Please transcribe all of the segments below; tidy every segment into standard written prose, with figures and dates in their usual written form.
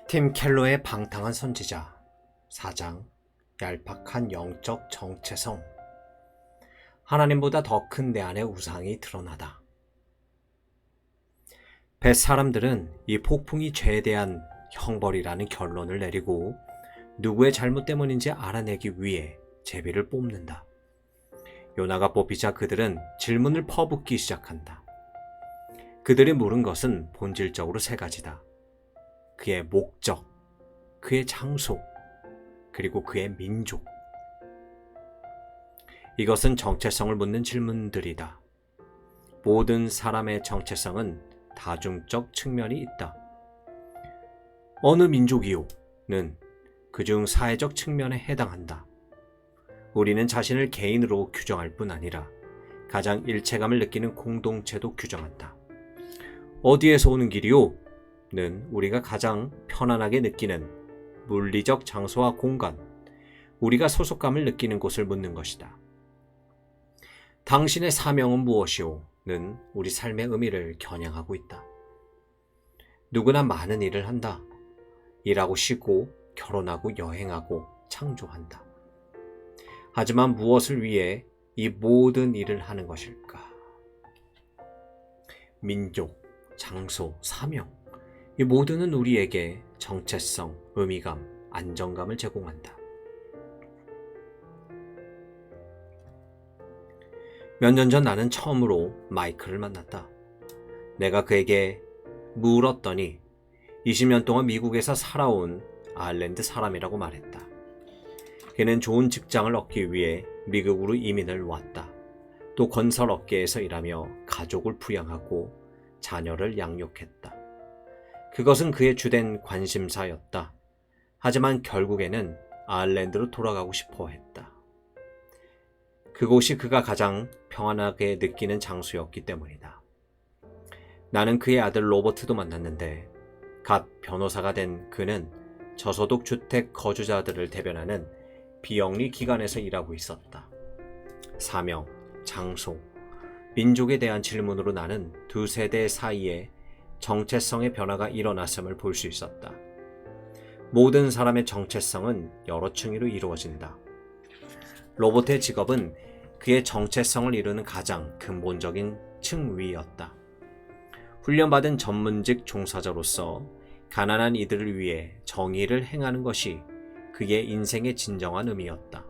팀 켈러의 방탕한 선지자 4장 얄팍한 영적 정체성. 하나님보다 더 큰 내 안의 우상이 드러나다. 벳 사람들은 이 폭풍이 죄에 대한 형벌이라는 결론을 내리고 누구의 잘못 때문인지 알아내기 위해 제비를 뽑는다. 요나가 뽑히자 그들은 질문을 퍼붓기 시작한다. 그들이 물은 것은 본질적으로 세 가지다. 그의 목적, 그의 장소, 그리고 그의 민족. 이것은 정체성을 묻는 질문들이다. 모든 사람의 정체성은 다중적 측면이 있다. 어느 민족이요?는 그중 사회적 측면에 해당한다. 우리는 자신을 개인으로 규정할 뿐 아니라 가장 일체감을 느끼는 공동체도 규정한다. 어디에서 오는 길이요? 는 우리가 가장 편안하게 느끼는 물리적 장소와 공간, 우리가 소속감을 느끼는 곳을 묻는 것이다. 당신의 사명은 무엇이요? 는 우리 삶의 의미를 겨냥하고 있다. 누구나 많은 일을 한다. 일하고 쉬고 결혼하고 여행하고 창조한다. 하지만 무엇을 위해 이 모든 일을 하는 것일까? 민족, 장소, 사명, 이 모두는 우리에게 정체성, 의미감, 안정감을 제공한다. 몇 년 전 나는 처음으로 마이클을 만났다. 내가 그에게 물었더니 20년 동안 미국에서 살아온 아일랜드 사람이라고 말했다. 그는 좋은 직장을 얻기 위해 미국으로 이민을 왔다. 또 건설 업계에서 일하며 가족을 부양하고 자녀를 양육했다. 그것은 그의 주된 관심사였다. 하지만 결국에는 아일랜드로 돌아가고 싶어 했다. 그곳이 그가 가장 평안하게 느끼는 장소였기 때문이다. 나는 그의 아들 로버트도 만났는데 갓 변호사가 된 그는 저소득 주택 거주자들을 대변하는 비영리 기관에서 일하고 있었다. 사명, 장소, 민족에 대한 질문으로 나는 두 세대 사이에 정체성의 변화가 일어났음을 볼 수 있었다. 모든 사람의 정체성은 여러 층위로 이루어진다. 로버트의 직업은 그의 정체성을 이루는 가장 근본적인 층위였다. 훈련받은 전문직 종사자로서 가난한 이들을 위해 정의를 행하는 것이 그의 인생의 진정한 의미였다.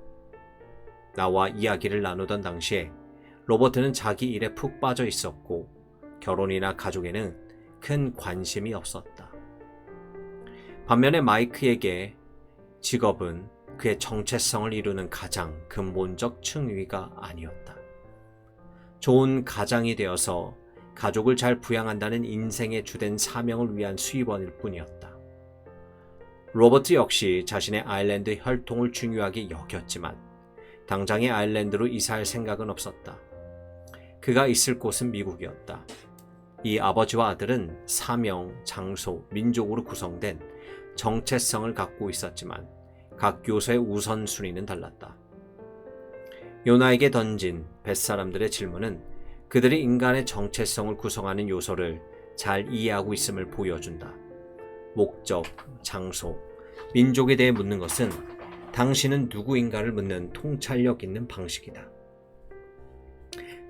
나와 이야기를 나누던 당시에 로버트는 자기 일에 푹 빠져 있었고 결혼이나 가족에는 큰 관심이 없었다. 반면에 마이크에게 직업은 그의 정체성을 이루는 가장 근본적 층위가 아니었다. 좋은 가장이 되어서 가족을 잘 부양한다는 인생의 주된 사명을 위한 수입원일 뿐이었다. 로버트 역시 자신의 아일랜드 혈통을 중요하게 여겼지만 당장의 아일랜드로 이사할 생각은 없었다. 그가 있을 곳은 미국이었다. 이 아버지와 아들은 사명, 장소, 민족으로 구성된 정체성을 갖고 있었지만 각 요소의 우선순위는 달랐다. 요나에게 던진 벳사람들의 질문은 그들이 인간의 정체성을 구성하는 요소를 잘 이해하고 있음을 보여준다. 목적, 장소, 민족에 대해 묻는 것은 당신은 누구인가를 묻는 통찰력 있는 방식이다.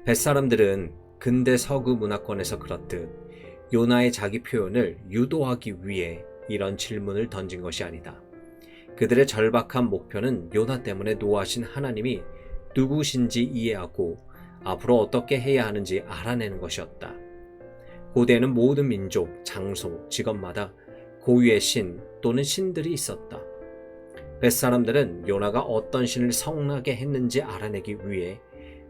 벳사람들은 근대 서구 문화권에서 그렇듯 요나의 자기 표현을 유도하기 위해 이런 질문을 던진 것이 아니다. 그들의 절박한 목표는 요나 때문에 노하신 하나님이 누구신지 이해하고 앞으로 어떻게 해야 하는지 알아내는 것이었다. 고대에는 모든 민족, 장소, 직업마다 고유의 신 또는 신들이 있었다. 벳사람들은 요나가 어떤 신을 성나게 했는지 알아내기 위해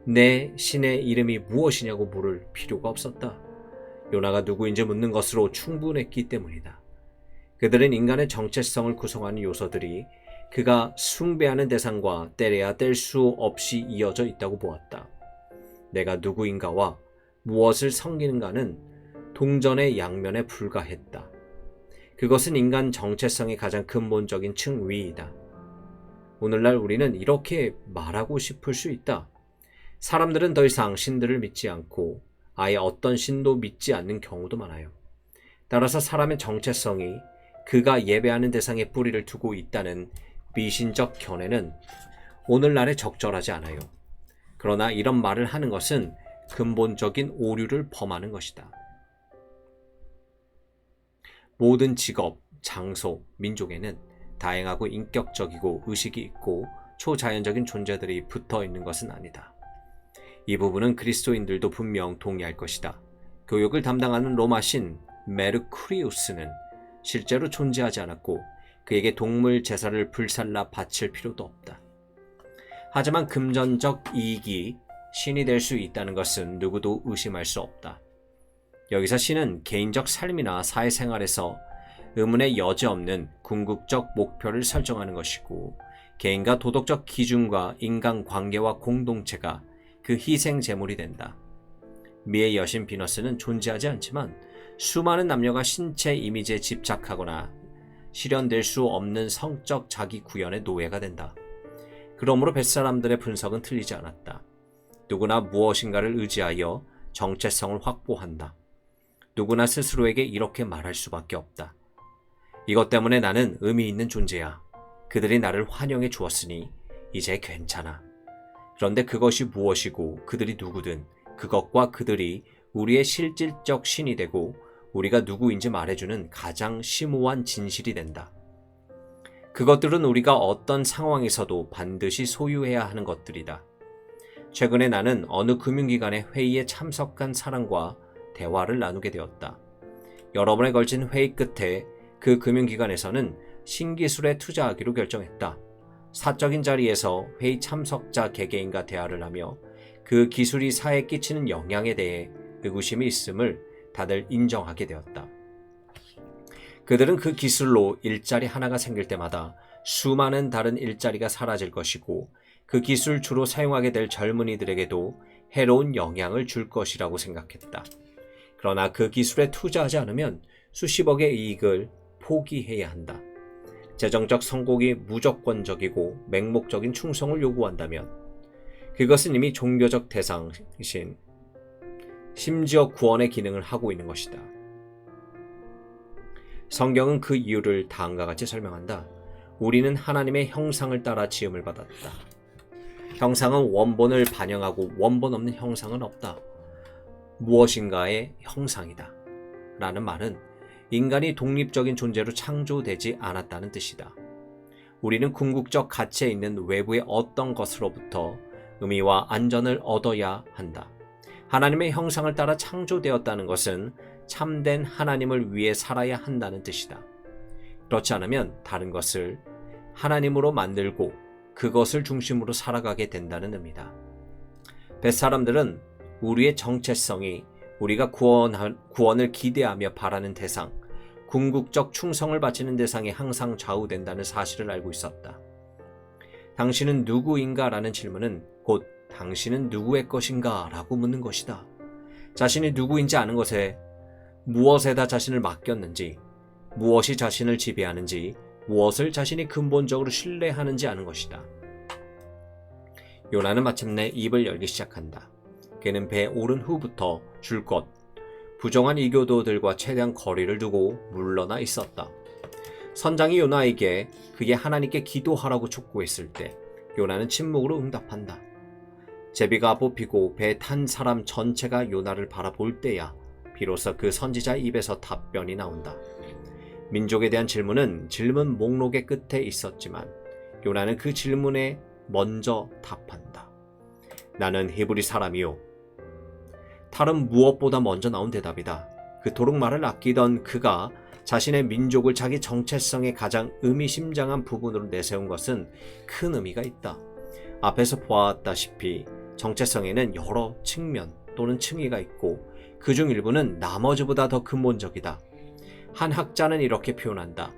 내 신의 이름이 무엇이냐고 물을 필요가 없었다. 요나가 누구인지 묻는 것으로 충분했기 때문이다. 그들은 인간의 정체성을 구성하는 요소들이 그가 숭배하는 대상과 때려야 뗄 수 없이 이어져 있다고 보았다. 내가 누구인가와 무엇을 섬기는가는 동전의 양면에 불과했다. 그것은 인간 정체성의 가장 근본적인 층위이다. 오늘날 우리는 이렇게 말하고 싶을 수 있다. 사람들은 더 이상 신들을 믿지 않고 아예 어떤 신도 믿지 않는 경우도 많아요. 따라서 사람의 정체성이 그가 예배하는 대상에 뿌리를 두고 있다는 미신적 견해는 오늘날에 적절하지 않아요. 그러나 이런 말을 하는 것은 근본적인 오류를 범하는 것이다. 모든 직업, 장소, 민족에는 다양하고 인격적이고 의식이 있고 초자연적인 존재들이 붙어 있는 것은 아니다. 이 부분은 그리스도인들도 분명 동의할 것이다. 교육을 담당하는 로마 신 메르쿠리우스는 실제로 존재하지 않았고 그에게 동물 제사를 불살라 바칠 필요도 없다. 하지만 금전적 이익이 신이 될 수 있다는 것은 누구도 의심할 수 없다. 여기서 신은 개인적 삶이나 사회생활에서 의문의 여지없는 궁극적 목표를 설정하는 것이고 개인과 도덕적 기준과 인간관계와 공동체가 그 희생 제물이 된다. 미의 여신 비너스는 존재하지 않지만 수많은 남녀가 신체 이미지에 집착하거나 실현될 수 없는 성적 자기 구현의 노예가 된다. 그러므로 뱃사람들의 분석은 틀리지 않았다. 누구나 무엇인가를 의지하여 정체성을 확보한다. 누구나 스스로에게 이렇게 말할 수밖에 없다. 이것 때문에 나는 의미 있는 존재야. 그들이 나를 환영해 주었으니 이제 괜찮아. 그런데 그것이 무엇이고 그들이 누구든 그것과 그들이 우리의 실질적 신이 되고 우리가 누구인지 말해주는 가장 심오한 진실이 된다. 그것들은 우리가 어떤 상황에서도 반드시 소유해야 하는 것들이다. 최근에 나는 어느 금융기관의 회의에 참석한 사람과 대화를 나누게 되었다. 여러 번에 걸친 회의 끝에 그 금융기관에서는 신기술에 투자하기로 결정했다. 사적인 자리에서 회의 참석자 개개인과 대화를 하며 그 기술이 사회에 끼치는 영향에 대해 의구심이 있음을 다들 인정하게 되었다. 그들은 그 기술로 일자리 하나가 생길 때마다 수많은 다른 일자리가 사라질 것이고 그 기술 주로 사용하게 될 젊은이들에게도 해로운 영향을 줄 것이라고 생각했다. 그러나 그 기술에 투자하지 않으면 수십억의 이익을 포기해야 한다. 재정적 성공이 무조건적이고 맹목적인 충성을 요구한다면 그것은 이미 종교적 대상이신 심지어 구원의 기능을 하고 있는 것이다. 성경은 그 이유를 다음과 같이 설명한다. 우리는 하나님의 형상을 따라 지음을 받았다. 형상은 원본을 반영하고 원본 없는 형상은 없다. 무엇인가의 형상이다. 라는 말은 인간이 독립적인 존재로 창조되지 않았다는 뜻이다. 우리는 궁극적 가치에 있는 외부의 어떤 것으로부터 의미와 안전을 얻어야 한다. 하나님의 형상을 따라 창조되었다는 것은 참된 하나님을 위해 살아야 한다는 뜻이다. 그렇지 않으면 다른 것을 하나님으로 만들고 그것을 중심으로 살아가게 된다는 의미다. 뱃사람들은 우리의 정체성이 우리가 구원을 기대하며 바라는 대상, 궁극적 충성을 바치는 대상에 항상 좌우된다는 사실을 알고 있었다. 당신은 누구인가? 라는 질문은 곧 당신은 누구의 것인가? 라고 묻는 것이다. 자신이 누구인지 아는 것에 무엇에다 자신을 맡겼는지, 무엇이 자신을 지배하는지, 무엇을 자신이 근본적으로 신뢰하는지 아는 것이다. 요나는 마침내 입을 열기 시작한다. 그는 배에 오른 후부터 줄곧 부정한 이교도들과 최대한 거리를 두고 물러나 있었다. 선장이 요나에게 그게 하나님께 기도하라고 촉구했을 때 요나는 침묵으로 응답한다. 제비가 뽑히고 배에 탄 사람 전체가 요나를 바라볼 때야 비로소 그 선지자의 입에서 답변이 나온다. 민족에 대한 질문은 질문 목록의 끝에 있었지만 요나는 그 질문에 먼저 답한다. 나는 히브리 사람이요. 탈은 무엇보다 먼저 나온 대답이다. 그토록 말을 아끼던 그가 자신의 민족을 자기 정체성의 가장 의미심장한 부분으로 내세운 것은 큰 의미가 있다. 앞에서 보았다시피 정체성에는 여러 측면 또는 층위가 있고 그중 일부는 나머지보다 더 근본적이다. 한 학자는 이렇게 표현한다.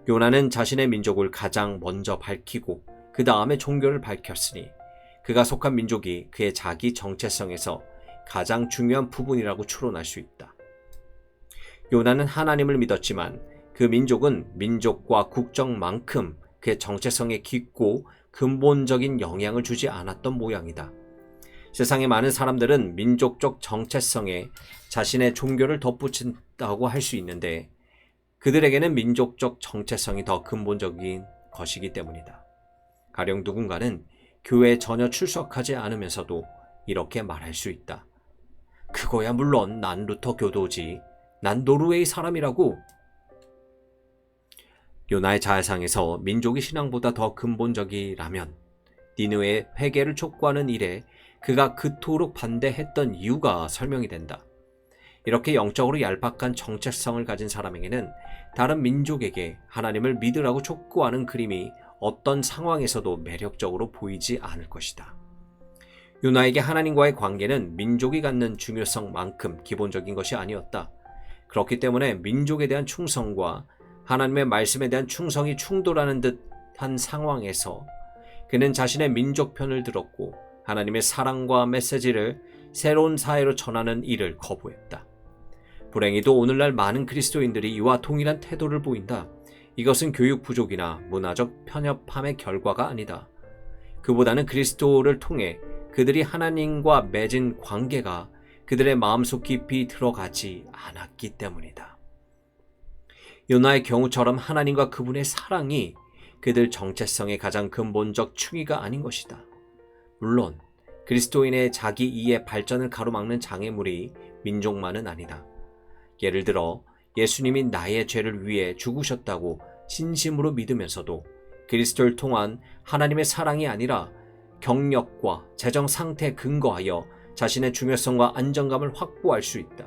요나는 자신의 민족을 가장 먼저 밝히고 그 다음에 종교를 밝혔으니 그가 속한 민족이 그의 자기 정체성에서 가장 중요한 부분이라고 추론할 수 있다. 요나는 하나님을 믿었지만 그 민족은 민족과 국적만큼 그의 정체성에 깊고 근본적인 영향을 주지 않았던 모양이다. 세상의 많은 사람들은 민족적 정체성에 자신의 종교를 덧붙인다고 할 수 있는데 그들에게는 민족적 정체성이 더 근본적인 것이기 때문이다. 가령 누군가는 교회에 전혀 출석하지 않으면서도 이렇게 말할 수 있다. 그거야 물론 난 루터 교도지. 난 노르웨이 사람이라고. 요나의 자해상에서 민족이 신앙보다 더 근본적이라면 니느웨의 회개를 촉구하는 일에 그가 그토록 반대했던 이유가 설명이 된다. 이렇게 영적으로 얄팍한 정체성을 가진 사람에게는 다른 민족에게 하나님을 믿으라고 촉구하는 그림이 어떤 상황에서도 매력적으로 보이지 않을 것이다. 요나에게 하나님과의 관계는 민족이 갖는 중요성만큼 기본적인 것이 아니었다. 그렇기 때문에 민족에 대한 충성과 하나님의 말씀에 대한 충성이 충돌하는 듯한 상황에서 그는 자신의 민족 편을 들었고 하나님의 사랑과 메시지를 새로운 사회로 전하는 일을 거부했다. 불행히도 오늘날 많은 그리스도인들이 이와 동일한 태도를 보인다. 이것은 교육 부족이나 문화적 편협함의 결과가 아니다. 그보다는 그리스도를 통해 그들이 하나님과 맺은 관계가 그들의 마음속 깊이 들어가지 않았기 때문이다. 요나의 경우처럼 하나님과 그분의 사랑이 그들 정체성의 가장 근본적 충의가 아닌 것이다. 물론 그리스도인의 자기 이해 발전을 가로막는 장애물이 민족만은 아니다. 예를 들어 예수님이 나의 죄를 위해 죽으셨다고 진심으로 믿으면서도 그리스도를 통한 하나님의 사랑이 아니라 경력과 재정 상태에 근거하여 자신의 중요성과 안정감을 확보할 수 있다.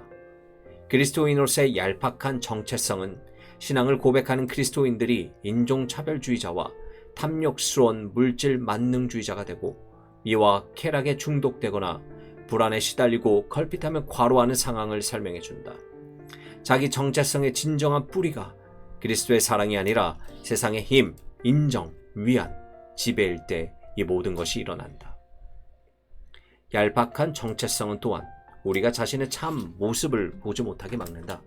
그리스도인으로서의 얄팍한 정체성은 신앙을 고백하는 그리스도인들이 인종차별주의자와 탐욕스러운 물질 만능주의자가 되고 미와 쾌락에 중독되거나 불안에 시달리고 걸핏하면 과로하는 상황을 설명해준다. 자기 정체성의 진정한 뿌리가 그리스도의 사랑이 아니라 세상의 힘, 인정, 위안, 지배일 때 이 모든 것이 일어난다. 얄팍한 정체성은 또한 우리가 자신의 참 모습을 보지 못하게 막는다.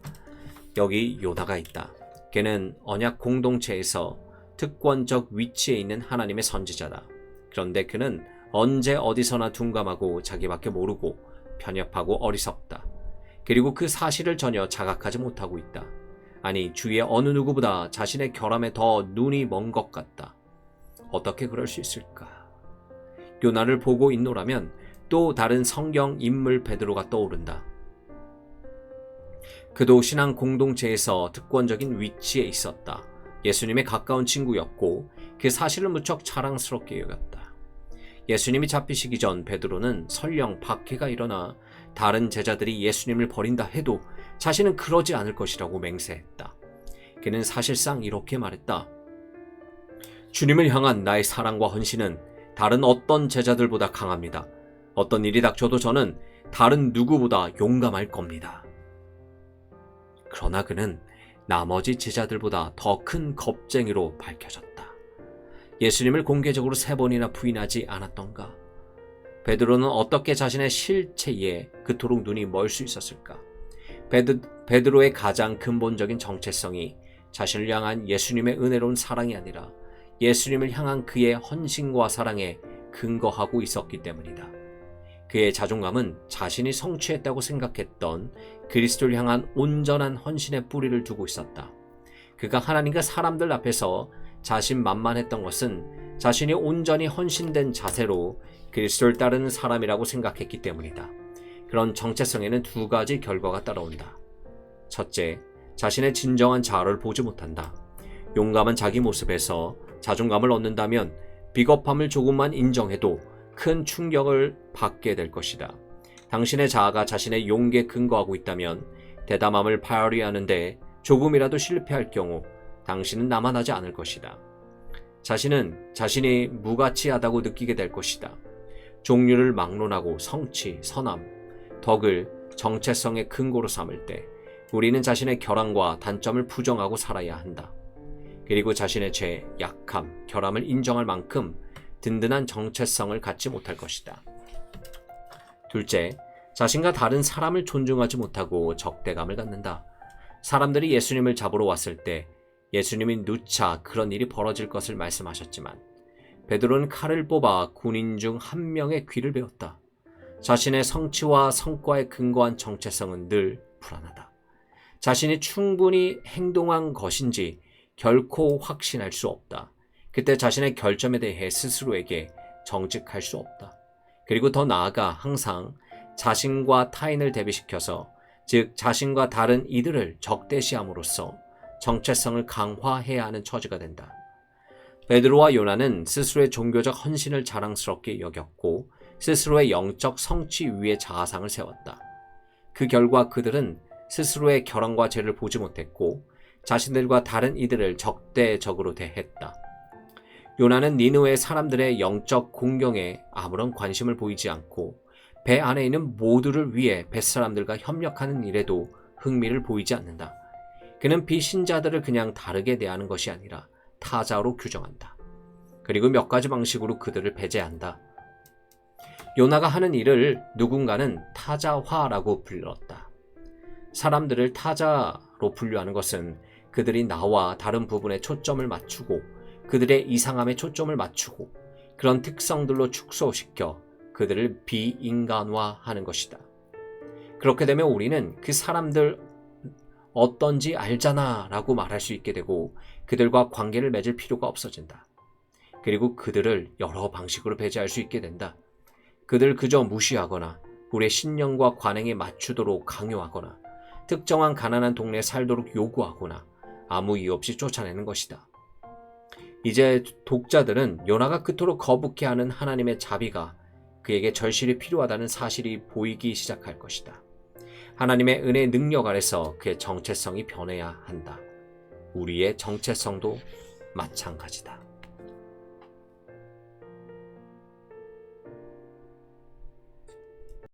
여기 요나가 있다. 걔는 언약 공동체에서 특권적 위치에 있는 하나님의 선지자다. 그런데 그는 언제 어디서나 둔감하고 자기밖에 모르고 편협하고 어리석다. 그리고 그 사실을 전혀 자각하지 못하고 있다. 아니, 주위의 어느 누구보다 자신의 결함에 더 눈이 먼 것 같다. 어떻게 그럴 수 있을까? 요나를 보고 있노라면 또 다른 성경 인물 베드로가 떠오른다. 그도 신앙 공동체에서 특권적인 위치에 있었다. 예수님의 가까운 친구였고 그 사실을 무척 자랑스럽게 여겼다. 예수님이 잡히시기 전 베드로는 설령 박해가 일어나 다른 제자들이 예수님을 버린다 해도 자신은 그러지 않을 것이라고 맹세했다. 그는 사실상 이렇게 말했다. 주님을 향한 나의 사랑과 헌신은 다른 어떤 제자들보다 강합니다. 어떤 일이 닥쳐도 저는 다른 누구보다 용감할 겁니다. 그러나 그는 나머지 제자들보다 더 큰 겁쟁이로 밝혀졌다. 예수님을 공개적으로 3번이나 부인하지 않았던가? 베드로는 어떻게 자신의 실체에 그토록 눈이 멀 수 있었을까? 베드로의 가장 근본적인 정체성이 자신을 향한 예수님의 은혜로운 사랑이 아니라 예수님을 향한 그의 헌신과 사랑에 근거하고 있었기 때문이다. 그의 자존감은 자신이 성취했다고 생각했던 그리스도를 향한 온전한 헌신의 뿌리를 두고 있었다. 그가 하나님과 사람들 앞에서 자신만만했던 것은 자신이 온전히 헌신된 자세로 그리스도를 따르는 사람이라고 생각했기 때문이다. 그런 정체성에는 2가지 결과가 따라온다. 첫째, 자신의 진정한 자아를 보지 못한다. 용감한 자기 모습에서 자존감을 얻는다면 비겁함을 조금만 인정해도 큰 충격을 받게 될 것이다. 당신의 자아가 자신의 용기에 근거하고 있다면 대담함을 발휘하는데 조금이라도 실패할 경우 당신은 남아나지 않을 것이다. 자신은 자신이 무가치하다고 느끼게 될 것이다. 종류를 막론하고 성취, 선함, 덕을 정체성의 근거로 삼을 때 우리는 자신의 결함과 단점을 부정하고 살아야 한다. 그리고 자신의 죄, 약함, 결함을 인정할 만큼 든든한 정체성을 갖지 못할 것이다. 둘째, 자신과 다른 사람을 존중하지 못하고 적대감을 갖는다. 사람들이 예수님을 잡으러 왔을 때 예수님이 누차 그런 일이 벌어질 것을 말씀하셨지만 베드로는 칼을 뽑아 군인 중 한 명의 귀를 베었다. 자신의 성취와 성과에 근거한 정체성은 늘 불안하다. 자신이 충분히 행동한 것인지 결코 확신할 수 없다. 그때 자신의 결점에 대해 스스로에게 정직할 수 없다. 그리고 더 나아가 항상 자신과 타인을 대비시켜서, 즉 자신과 다른 이들을 적대시함으로써 정체성을 강화해야 하는 처지가 된다. 베드로와 요나는 스스로의 종교적 헌신을 자랑스럽게 여겼고 스스로의 영적 성취 위에 자아상을 세웠다. 그 결과 그들은 스스로의 결함과 죄를 보지 못했고 자신들과 다른 이들을 적대적으로 대했다. 요나는 니느웨 사람들의 영적 공경에 아무런 관심을 보이지 않고 배 안에 있는 모두를 위해 뱃사람들과 협력하는 일에도 흥미를 보이지 않는다. 그는 비신자들을 그냥 다르게 대하는 것이 아니라 타자로 규정한다. 그리고 몇 가지 방식으로 그들을 배제한다. 요나가 하는 일을 누군가는 타자화라고 불렀다. 사람들을 타자로 분류하는 것은 그들이 나와 다른 부분에 초점을 맞추고 그들의 이상함에 초점을 맞추고 그런 특성들로 축소시켜 그들을 비인간화하는 것이다. 그렇게 되면 우리는 그 사람들 어떤지 알잖아 라고 말할 수 있게 되고 그들과 관계를 맺을 필요가 없어진다. 그리고 그들을 여러 방식으로 배제할 수 있게 된다. 그들 그저 무시하거나 우리의 신념과 관행에 맞추도록 강요하거나 특정한 가난한 동네에 살도록 요구하거나 아무 이유 없이 쫓아내는 것이다. 이제 독자들은 요나가 그토록 거북해하는 하나님의 자비가 그에게 절실히 필요하다는 사실이 보이기 시작할 것이다. 하나님의 은혜의 능력 아래서 그의 정체성이 변해야 한다. 우리의 정체성도 마찬가지다.